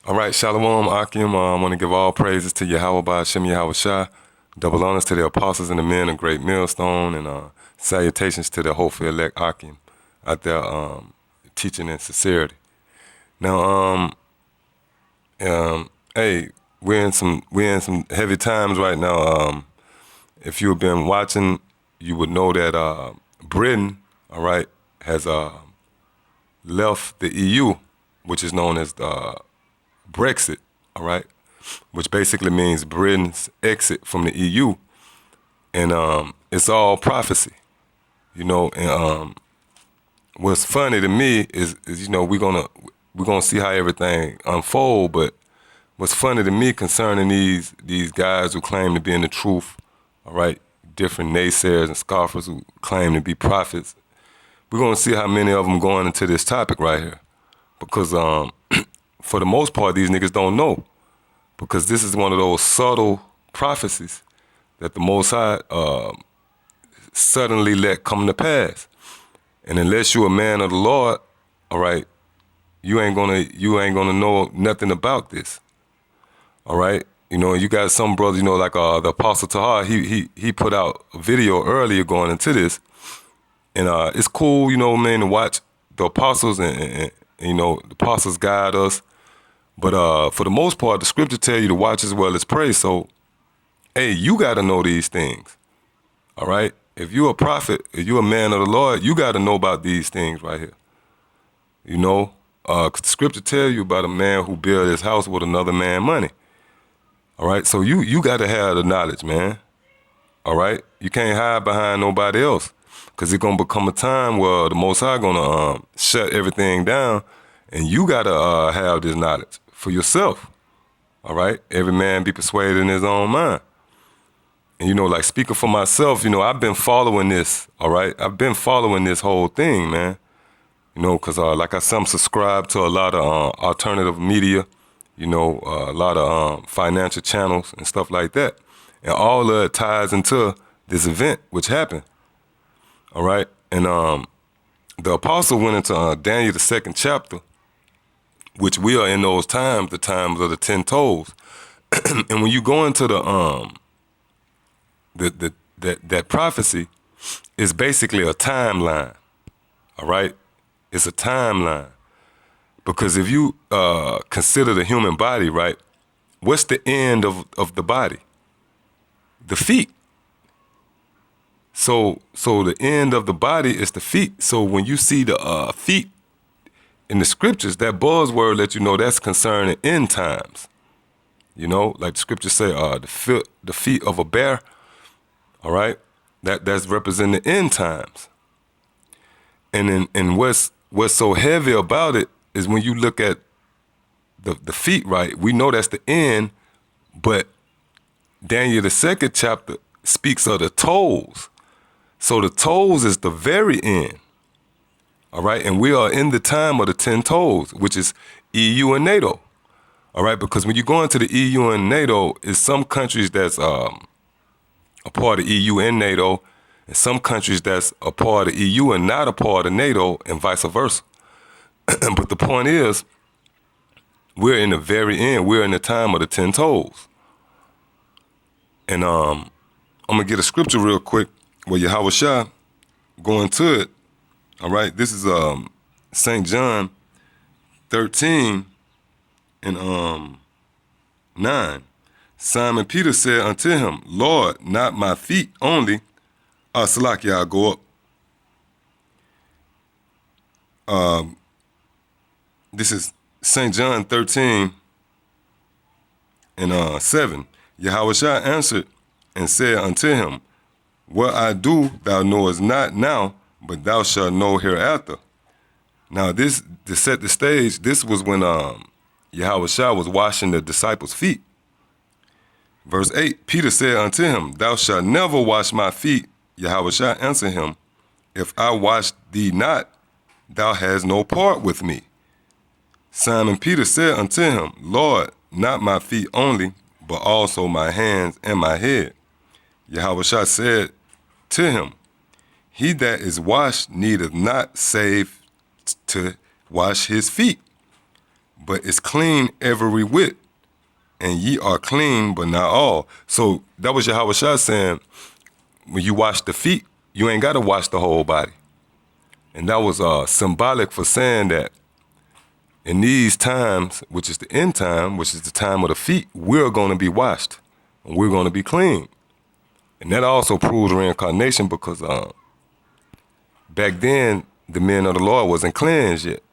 All right, Shalom, Akim. I want to give all praises to Yahweh by Hashem Yahweh Shai. Double honors to the apostles and the men of great millstone, and salutations to the hopeful elect Akim out there teaching in sincerity. Now, hey, we're in some heavy times right now. If you've been watching, you would know that Britain, all right, has left the EU, which is known as Brexit, all right, which basically means Britain's exit from the EU, and it's all prophecy, you know. And what's funny to me is we're gonna see how everything unfold. But what's funny to me concerning these guys who claim to be in the truth, all right, different naysayers and scoffers who claim to be prophets, we're gonna see how many of them going into this topic right here, because for the most part, these niggas don't know, because this is one of those subtle prophecies that the Most High suddenly let come to pass. And unless you're a man of the Lord, all right, you ain't gonna know nothing about this, all right. You know, you got some brothers, you know, like the Apostle Tahar. He put out a video earlier going into this, and it's cool, you know, man, to watch the apostles and you know, the apostles guide us. But for the most part, the scripture tell you to watch as well as pray. So, hey, you got to know these things, all right? If you're a prophet, if you're a man of the Lord, you got to know about these things right here, you know? 'Cause the scripture tell you about a man who built his house with another man's money, all right? So you got to have the knowledge, man, all right? You can't hide behind nobody else, because it's going to become a time where the Most High going to shut everything down, and you got to have this knowledge for yourself, all right? Every man be persuaded in his own mind. And, you know, like speaking for myself, you know, I've been following this, all right? I've been following this whole thing, man, you know, because like I said, I'm subscribed to a lot of alternative media, you know, a lot of financial channels and stuff like that. And all of it ties into this event which happened, all right? And the apostle went into Daniel, the second chapter, which we are in those times, the times of the 10 toes. And when you go into that prophecy, is basically a timeline, all right? It's a timeline. Because if you consider the human body, right, what's the end of the body? The feet. So the end of the body is the feet. So when you see the feet in the scriptures, that buzzword let you know that's concerning end times. You know, like the scriptures say, the feet of a bear, all right? That's representing the end times. And what's so heavy about it is when you look at the feet, right, we know that's the end, but Daniel, the second chapter, speaks of the toes. So the toes is the very end, all right? And we are in the time of the 10 toes, which is EU and NATO, all right? Because when you go into the EU and NATO, it's some countries that's a part of EU and NATO, and some countries that's a part of EU and not a part of NATO, and vice versa. But the point is, we're in the very end. We're in the time of the 10 toes. And I'm going to get a scripture real quick where Yahweh Shai go into it. All right, this is St. John 13 and 9. Simon Peter said unto him, Lord, not my feet only. Salakia, I'll go up. This is St. John 13 and 7. Yahweh Shai answered and said unto him, what I do thou knowest not now, but thou shalt know hereafter. Now this, to set the stage, this was when Yahweh Shai was washing the disciples' feet. Verse 8, Peter said unto him, thou shalt never wash my feet. Yahweh Shai answered him, if I wash thee not, thou hast no part with me. Simon Peter said unto him, Lord, not my feet only, but also my hands and my head. Yahweh Shai said to him, he that is washed needeth not save to wash his feet, but it's clean every whit. And ye are clean, but not all. So that was Yahweh Shah saying, when you wash the feet, you ain't got to wash the whole body. And that was symbolic for saying that in these times, which is the end time, which is the time of the feet, we're going to be washed and we're going to be clean. And that also proves reincarnation because back then, the men of the Lord wasn't cleansed yet.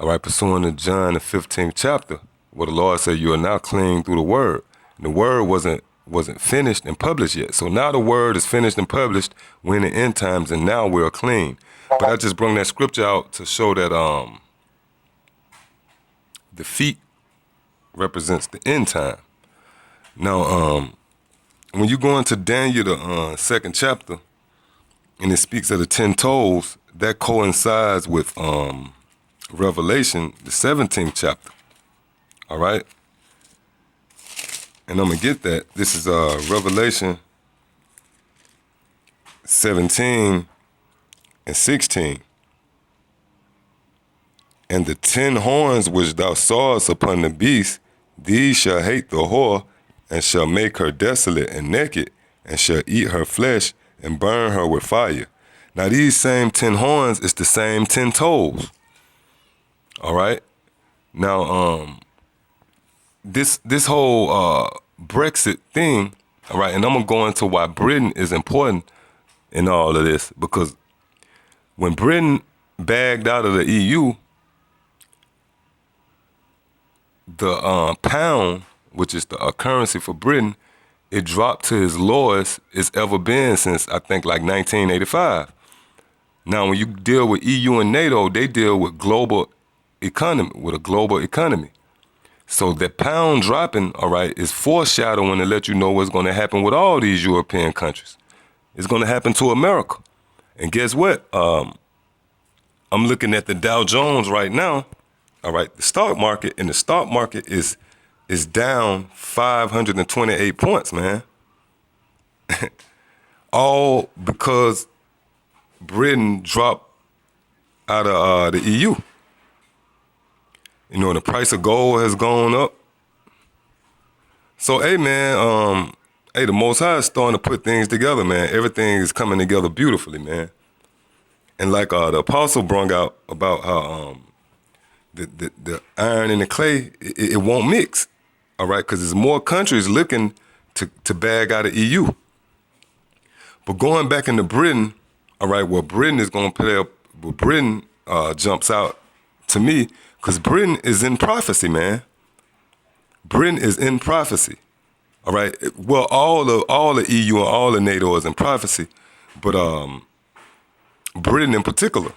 All right, pursuant to John, the 15th chapter, where the Lord said, you are now clean through the word. And the word wasn't finished and published yet. So now the word is finished and published. We're in the end times, and now we're clean. But I just brought that scripture out to show that the feet represents the end time. Now, when you go into Daniel, the second chapter, and it speaks of the 10 toes, that coincides with Revelation, the 17th chapter. All right? And I'm going to get that. This is Revelation 17 and 16. And the 10 horns which thou sawest upon the beast, these shall hate the whore, and shall make her desolate and naked, and shall eat her flesh, and burn her with fire. Now these same 10 horns is the same 10 toes. All right? Now, this whole Brexit thing, all right, and I'm going to go into why Britain is important in all of this, because when Britain bagged out of the EU, the pound, which is the currency for Britain, it dropped to its lowest it's ever been since, I think, like 1985. Now, when you deal with EU and NATO, they deal with global economy, with a global economy. So the pound dropping, all right, is foreshadowing to let you know what's going to happen with all these European countries. It's going to happen to America. And guess what? I'm looking at the Dow Jones right now. All right, the stock market, and the stock market is down 528 points, man. All because Britain dropped out of the EU. You know, the price of gold has gone up. So, hey, man, the Most High is starting to put things together, man. Everything is coming together beautifully, man. And like the apostle brought out about how the iron and the clay, it won't mix, all right? Because there's more countries looking to bag out of EU. But going back into Britain, all right, well, Britain is going to play up, well, Britain jumps out to me because Britain is in prophecy, man. Britain is in prophecy, all right? Well, all the EU and all the NATO is in prophecy, but Britain in particular,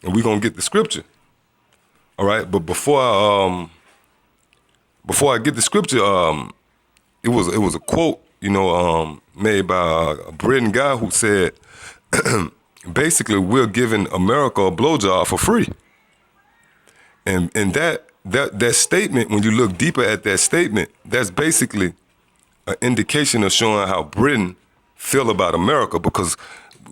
and we're going to get the scripture. All right, but before I get the scripture, it was a quote, you know, made by a Britain guy who said, basically, we're giving America a blowjob for free. And that statement, when you look deeper at that statement, that's basically an indication of showing how Britain feel about America, because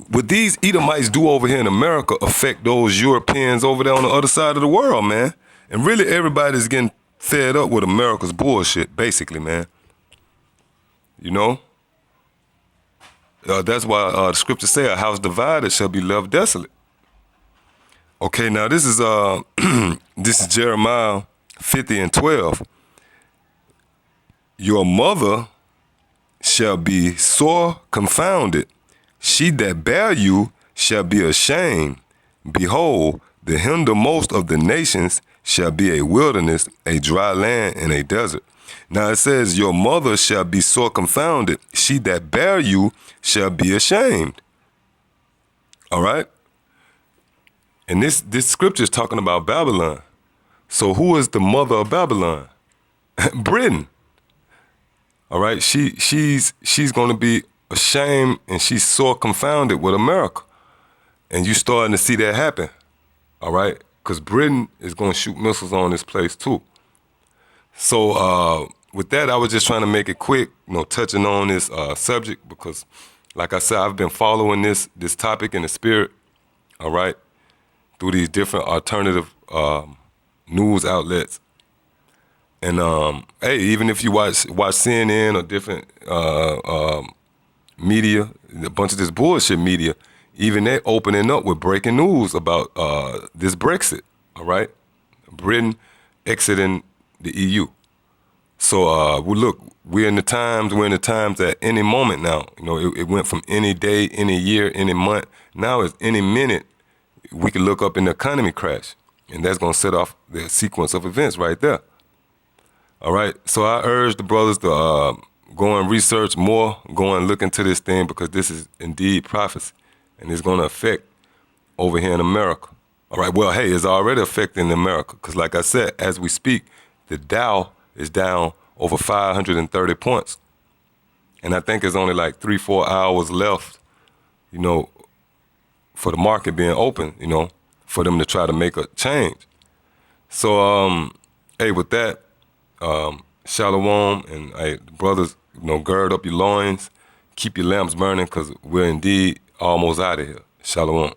what these Edomites do over here in America affect those Europeans over there on the other side of the world, man. And really everybody's getting fed up with America's bullshit, basically, man. You know? That's why the scriptures say a house divided shall be left desolate. Okay, now this is this is Jeremiah 50 and 12. Your mother shall be sore confounded. She that bare you shall be ashamed. Behold, the hindermost of the nations shall be a wilderness, a dry land, and a desert. Now it says, your mother shall be sore confounded. She that bare you shall be ashamed. All right? And this scripture is talking about Babylon. So who is the mother of Babylon? Britain. All right? She's going to be ashamed, and she's sore confounded with America. And you starting to see that happen. All right? Because Britain is going to shoot missiles on this place too. So with that, I was just trying to make it quick, you know, touching on this subject, because like I said, I've been following this topic in the spirit, all right, through these different alternative news outlets. And hey, even if you watch CNN or different media, a bunch of this bullshit media, even they opening up with breaking news about this Brexit. All right, Britain exiting the EU. So we're in the times. We're in the times that any moment now. You know, it went from any day, any year, any month. Now it's any minute. We could look up an economy crash, and that's gonna set off the sequence of events right there. All right. So I urge the brothers to go and research more, go and look into this thing because this is indeed prophecy, and it's gonna affect over here in America. All right. Well, hey, it's already affecting America because, like I said, as we speak, the Dow is down over 530 points. And I think it's only like 3-4 hours left, you know, for the market being open, you know, for them to try to make a change. So, hey, with that, shalom, and hey, brothers, you know, gird up your loins, keep your lamps burning because we're indeed almost out of here. Shalom.